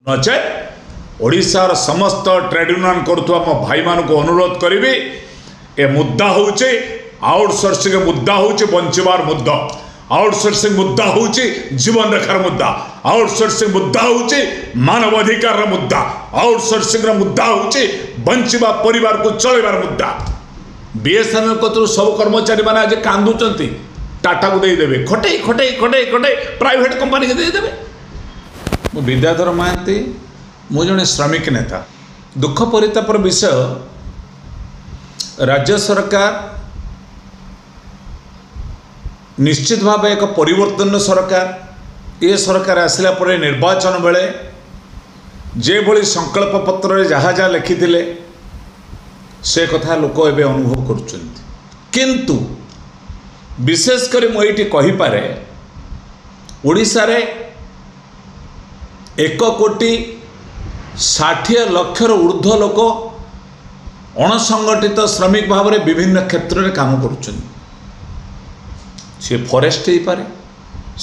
नचे ओडिशार समस्त ट्रेड यूनियन करुवा मो भाई मान को अनुरोध करी ए मुद्दा हूँ आउटसोर्सिंग मुद्दा हूँ बंचवार मुद्दा आउटसोर्सिंग मुद्दा हूँ जीवन रेखार मुद्दा आउटसोर्सिंग मुद्दा हूँ मानवाधिकार मुद्दा आउटसोर्सिंग मुद्दा हूँ बंचवा परिवार को चलैबार मुद्दा। बीएसएनएल कतु सब कर्मचारी मैंने आज कांदुचंती टाटा को देदेवे खटे खटे खटे खटे प्राइवेट कंपनी के देदेवे। विद्याधर महांती मु जड़े श्रमिक नेता दुख परितापर विषय राज्य सरकार निश्चित भाव एक परिवर्तन सरकार ये सरकार आसला पर निर्वाचन बेले जे भली संकल्प पत्र जहाँ जहाँ लिखी से कथा लोक एवं अनुभव करुँच किंतु विशेषकर मुझे कहीपे ओडिशा रे 1,60,00,000 ऊर्ध्व लोक अणसंगठित श्रमिक भाव में विभिन्न क्षेत्र में काम करुँच सी फॉरेस्ट हो पारे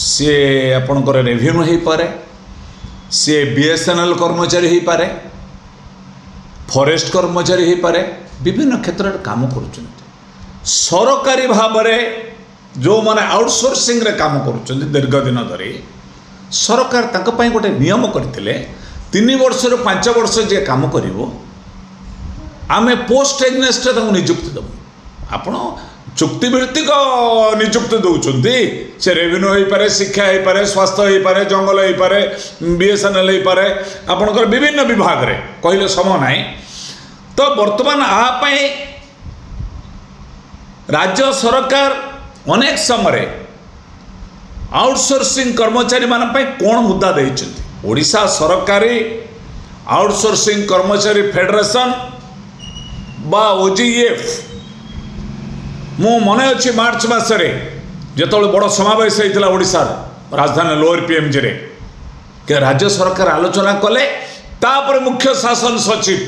सी आपणकर रेवेन्यू हो पारे सी बीएसएनएल कर्मचारी हो पारे फॉरेस्ट कर्मचारी हो पारे विभिन्न क्षेत्र में काम करुँच सरकारी भाव में जो माने आउटसोर्सिंग रे काम करुँच दीर्घ दिन धरी सरकार तांको पई गोटे नियम करथिले 3 वर्ष रो 5 वर्ष जे काम करिवो आमे पोस्ट एग्नेस्ट तांको नियुक्ति दबो आपण चुक्तिभित्तिक नियुक्ति दउचंती से रेवेन्यू होई पारे शिक्षा होई पारे स्वास्थ्य होई पारे जंगल होई पारे बीएसएनएल होई पारे आपणकर विभिन्न विभाग रे कहिले समय नाही तो वर्तमान आ पई राज्य सरकार अनेक समय आउटसोर्सिंग कर्मचारी मान कौन मुद्दा देइछन्ति ओडिशा सरकारी आउटसोर्सिंग कर्मचारी फेडरेशन बा ओजीएफ मो मन अच्छी मार्च मासरे जो बड़ समावेश होता ओडिशा राजधानी लोअर पीएमजी रे के राज्य सरकार आलोचना कले तापर मुख्य शासन सचिव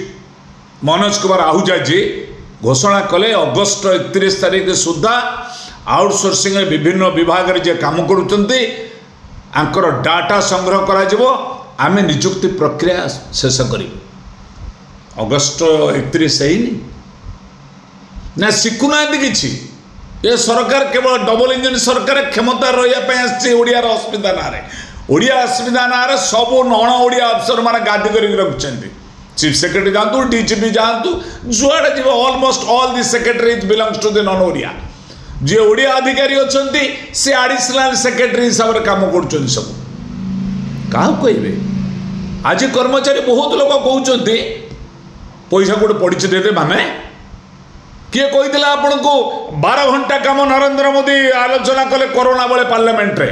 मनोज कुमार आहूजा जी घोषणा कले अगस्ट 31 तारीख सुधा आउटसोर्सिंग विभिन्न विभाग रे जे काम करुचंती आंकर डाटा संग्रह करा जिवो आमे नियुक्ति प्रक्रिया शेष करी अगस्ट 31 हैनी ना शिखुना किछि ये सरकार केवल डबल इंजन सरकार क्षमता रही ओडियार असुविधा ना ओडिया असुविधा ना सब नण ओडिया अफसर माने गादी करी रखुचंती चीफ सेक्रेटरी जानतु डीजीपी जानतु जुआडे जीव almost all the secretaries belongs to the non Odia जे ओडिया अधिकारी अच्छंती से एडिशनल सेक्रेटरी हिसाब से काम कर सब क्या कहे आज कर्मचारी बहुत लोग कहते पैसा गोटे पड़ी देते माने किए कही आपण को 12 घंटा काम नरेंद्र मोदी आलोचना कले कोरोना बेले पार्लियामेंट रे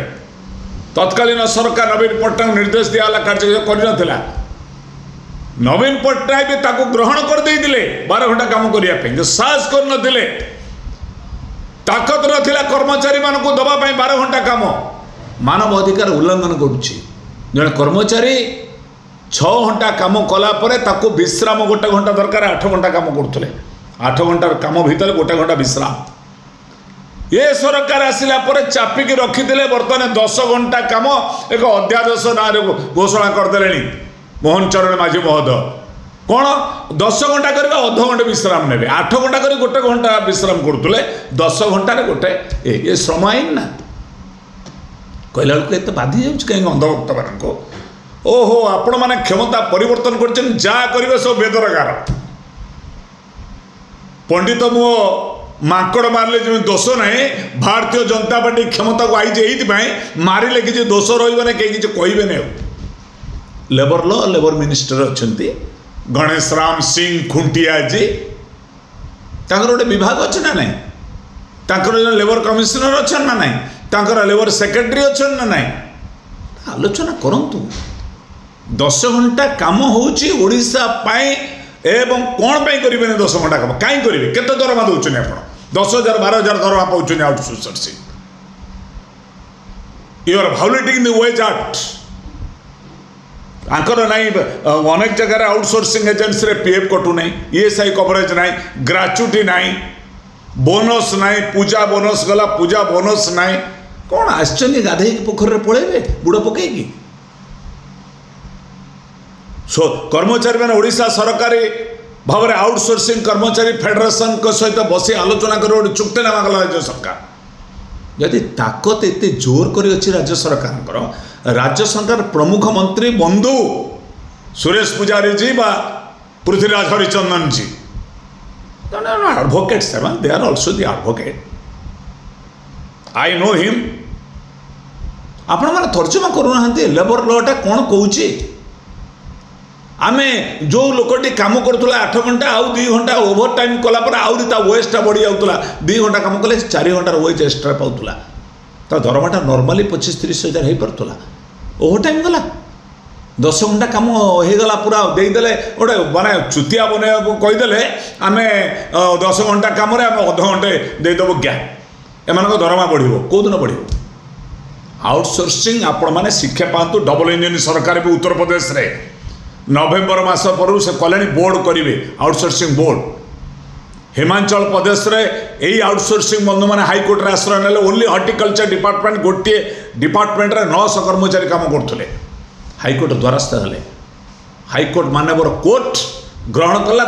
तत्कालीन सरकार नवीन पट्टनायक निर्देश दिया कार्य कर नवीन पट्टनायक ताको ग्रहण कर देइतिले 12 घंटा काम करने जो साहस कर नथिले ताकत रथिला कर्मचारी मान को दबा 12 घंटा काम मानव अधिकार उल्लंघन करुच्ची जड़े कर्मचारी 6 घंटा काम कला परे ताको विश्राम 1 घंटा दरकार 8 घंटा काम करथले 8 घंटा काम भीतर 1 घंटा विश्राम ये सरकार आसिला परे चापिकी रखिथिले बर्तमान 10 घंटा काम एक अध्यादेश ना घोषणा करदेलेनी मोहन चरण माझी महोदय कौन 10 घंटा कर अध घंटे विश्राम ने 8 घंटा कर 1 घंटा विश्राम करुले 10 घंटे गोटे ये श्रम आईन ना कहला बेलू बाधि जाऊँ कहीं अंधभक्त मान ओहो आपण मैंने क्षमता परिवर्तन कर जहाँ करेंगे सब बेदरकार पंडित मो माकड़ मारे जो दोष ना भारतीय जनता पार्टी क्षमता को आई मारे किसी दोष रही कहीं कहे नहीं लेबर लॉ लेबर मिनिस्टर अच्छा गणेश राम सिंह खुंटिया जी गोटे विभाग अच्छे ना नहीं लेबर कमिशनर अच्छा ना नहीं लेबर सेक्रेटरी अच्छा ना नहीं आलोचना करूँ 10 घंटा काम होशा एवं कौन करेंगे 10 घंटा काम कहीं करेंगे केते दरमा दौरान आप 10,000 12,000 दरमा पाँच outsourcing you are violating the wage act आंकर नाई अनेक जगह आउटसोर्सिंग एजेंसी रे पीएफ कटू ना ईएसआई कवरेज ना ग्राच्युटी ना बोनस ना पूजा बोनस गला पूजा बोनस ना कौन आश्चर्य गाधे पोखर पड़े बुड़ पकईकि कर्मचारी मैंने ओडिशा सरकारी भाव में आउटसोर्सिंग कर्मचारी फेडरेशन सहित बसी आलोचना कर चुक्तिनामा कला राज्य सरकार यदि ताकत एत जोर कर राज्य सरकार प्रमुख मंत्री बंधु सुरेश पुजारी जी बा Prithviraj Harichandan ji advocate seven they are also the advocate I know him आपण मैंने तर्जमा करूना लेबर लटा कौन कौची आमे जो लोकटी काम करूला 8 घंटा आउ 2 घंटा ओवर टाइम कलापर आउरी ता वेस्टा बढ़ी जाऊला 2 घंटा काम कले 4 घंटार वेज एक्सट्रा पाऊला ता दरमाटा नॉर्मली 25-30 हजार हो पार्ला ओवर टाइम गला 10 घंटा कम हो गला पूरा देदेले गोटे माने चुतिया बने कहीदेले आम 10 घंटा कम अध घंटे देदेव गैप एम दरमा बढ़ कौदिन बढ़ आउटसोर्सिंग आपण मैंने शिक्षा पातु डबल इंजिन सरकार भी उत्तर प्रदेश रे नवेम्बर मास पर से कले बोर्ड करेंगे आउटसोर्सिंग बोर्ड हिमाचल प्रदेश रे यही आउटसोर्सिंग बंधु मैंने हाईकोर्ट रे आश्रय ना ओनली हॉर्टिकल्चर डिपार्टमेंट गोटे डिपार्टमेंट रे 900 कर्मचारी काम करते हाईकोर्ट द्वारस्थ हेले हाईकोर्ट मानवर कोर्ट ग्रहण कला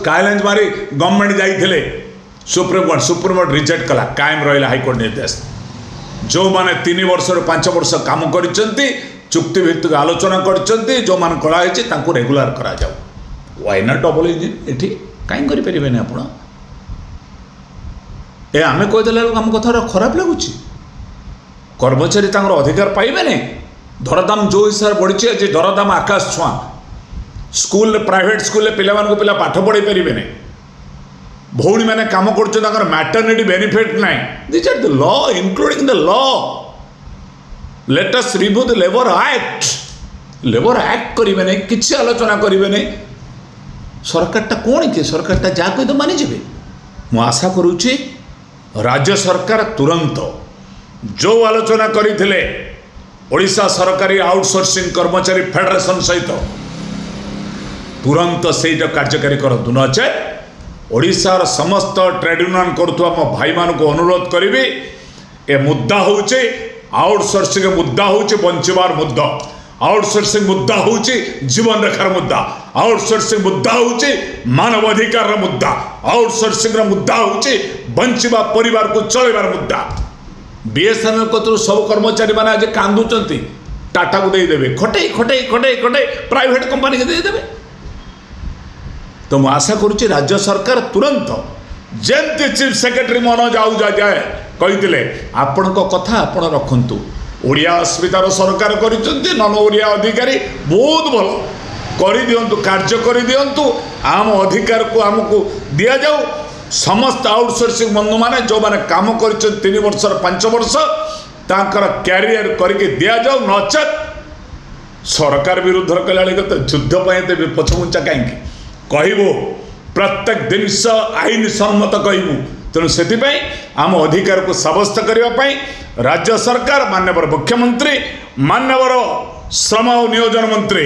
कायलेंज मारी गवर्नमेंट जाइए सुप्रीमकोर्ट रिजेक्ट कला कायम रहा हाईकोर्ट निर्देश जो माने 3 वर्ष 5 वर्ष काम करचंती चुक्ति भित्तिक आलोचना करचंती जो मान कला रेगुलर करा जाऊ व्हाई नॉट डबल इंजिन एठी कहीं करें आप ए आमे कहीदेला आम कथा खराब लगुच कर्मचारी अधिकार पाइबे नहीं दरदाम जो हिसाब बढ़ी आज दरदाम आकाश छुआ स्कूल प्राइवेट स्कूल पिला पिला पाठ पढ़ी पारे नहीं भौणी मैंने काम कर मैटरनिटी बेनिफिट ना this are the law including the law let us review the labour act करेंगे नहीं किसी आलोचना करेंगे नहीं सरकारटा कौन कि सरकारटा जहाँ कही तो मानिजे मु आशा करुच्ची राज्य सरकार तुरंत जो आलोचना करते ओडिशा सरकारी आउटसोर्सिंग कर्मचारी फेडरेशन सहित तुरंत से कार्यकारी करूँ नचे ओडिशार समस्त ट्रेड यूनियन करुवा मो भाई मान को अनुरोध करी ए मुद्दा हूँ आउटसोर्सिंग मुद्दा हूँ बंचवार मुद्दा आउटसोर्सिंग मुद्दा हूँ जीवन रेखार मुद्दा आउटसोर्सिंग मुद्दा हूँ मानवाधिकार मुद्दा आउटसोर्सिंग मुद्दा हूँ बंचवा परिवार को चलैबार मुद्दा बीएसएनएल कतु सब कर्मचारी मैंने आज कांदुचंती टाटा को देदेवे खटे खटे खटे खटे प्राइवेट कंपनी के देदेवे तो मुझे आशा करुच्ची राज्य सरकार तुरंत जमती चीफ सेक्रेटरी मनोज आहुजा जाए कही आपण कथा आपण रखु ओडिया अस्मितार सरकार नन ओडिया अधिकारी बहुत भल कर दिंतु कार्य कर दिंतु आम अधिकार को आमको दि जाऊ समस्त आउटसोर्सिंग बंधु मैंने जो मैंने काम कर 3 वर्ष 5 वर्ष तांकर कैरियर करके दि जाऊ नचेत सरकार विरुद्ध कला युद्ध पछमुचा कहीं कहबू प्रत्येक जिनस आईन सम्मत कहबू तेणु से आम अधिकार को सब्यस्त करने राज्य सरकार माननीय मुख्यमंत्री माननीय श्रम और नियोजन मंत्री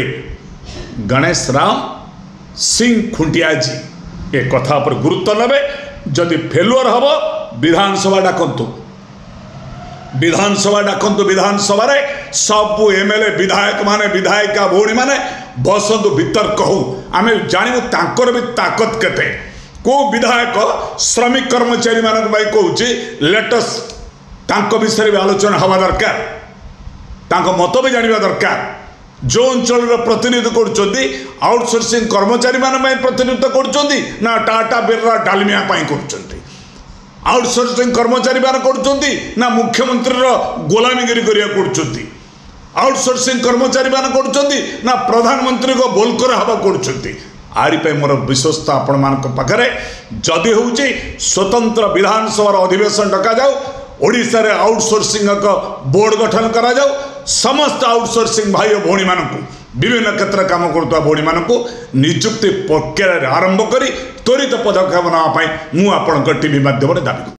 गणेश राम सिंह खुंटिया जी ए कथा पर गुरुत्व नेबे जदि फेलुअर हम विधानसभा डाकतु विधानसभा रे सब एमएलए विधायक माने विधायिका भौणी माने बसंतु वितर्क हो आम जानू तांकर भी ताकत केते को विधायक श्रमिक कर्मचारी मान कहूँ लेटस तांको विषय भी आलोचना हवा दरकार तांको मत भी जाना दरकार जो अंचल प्रतिनिधित्व कर आउटसोर्सिंग कर्मचारी मान प्रतिनिधित्व कर ना टाटा बिरला डालमिया कर आउटसोर्सिंग कर्मचारी मान कर ना मुख्यमंत्री गोलामीगिरी कर आउटसोर्सिंग कर्मचारी मान कर ना प्रधानमंत्री को बोलकर हवा कर आरिपे मोर विश्वस्त आपण मान पाखे जदि हूँ स्वतंत्र विधानसभा अधिवेशन डका जाऊ ओडिशा रे आउटसोर्सिंग बोर्ड गठन करा जाऊ समस्त आउटसोर्सिंग भाई और भौणी मानू विभिन्न क्षेत्र काम करुवा भौणी मानू नियुक्ति प्रक्रिया आरंभ करी त्वरित पदक्षेप नापी मुझे टीवी माध्यम दाबी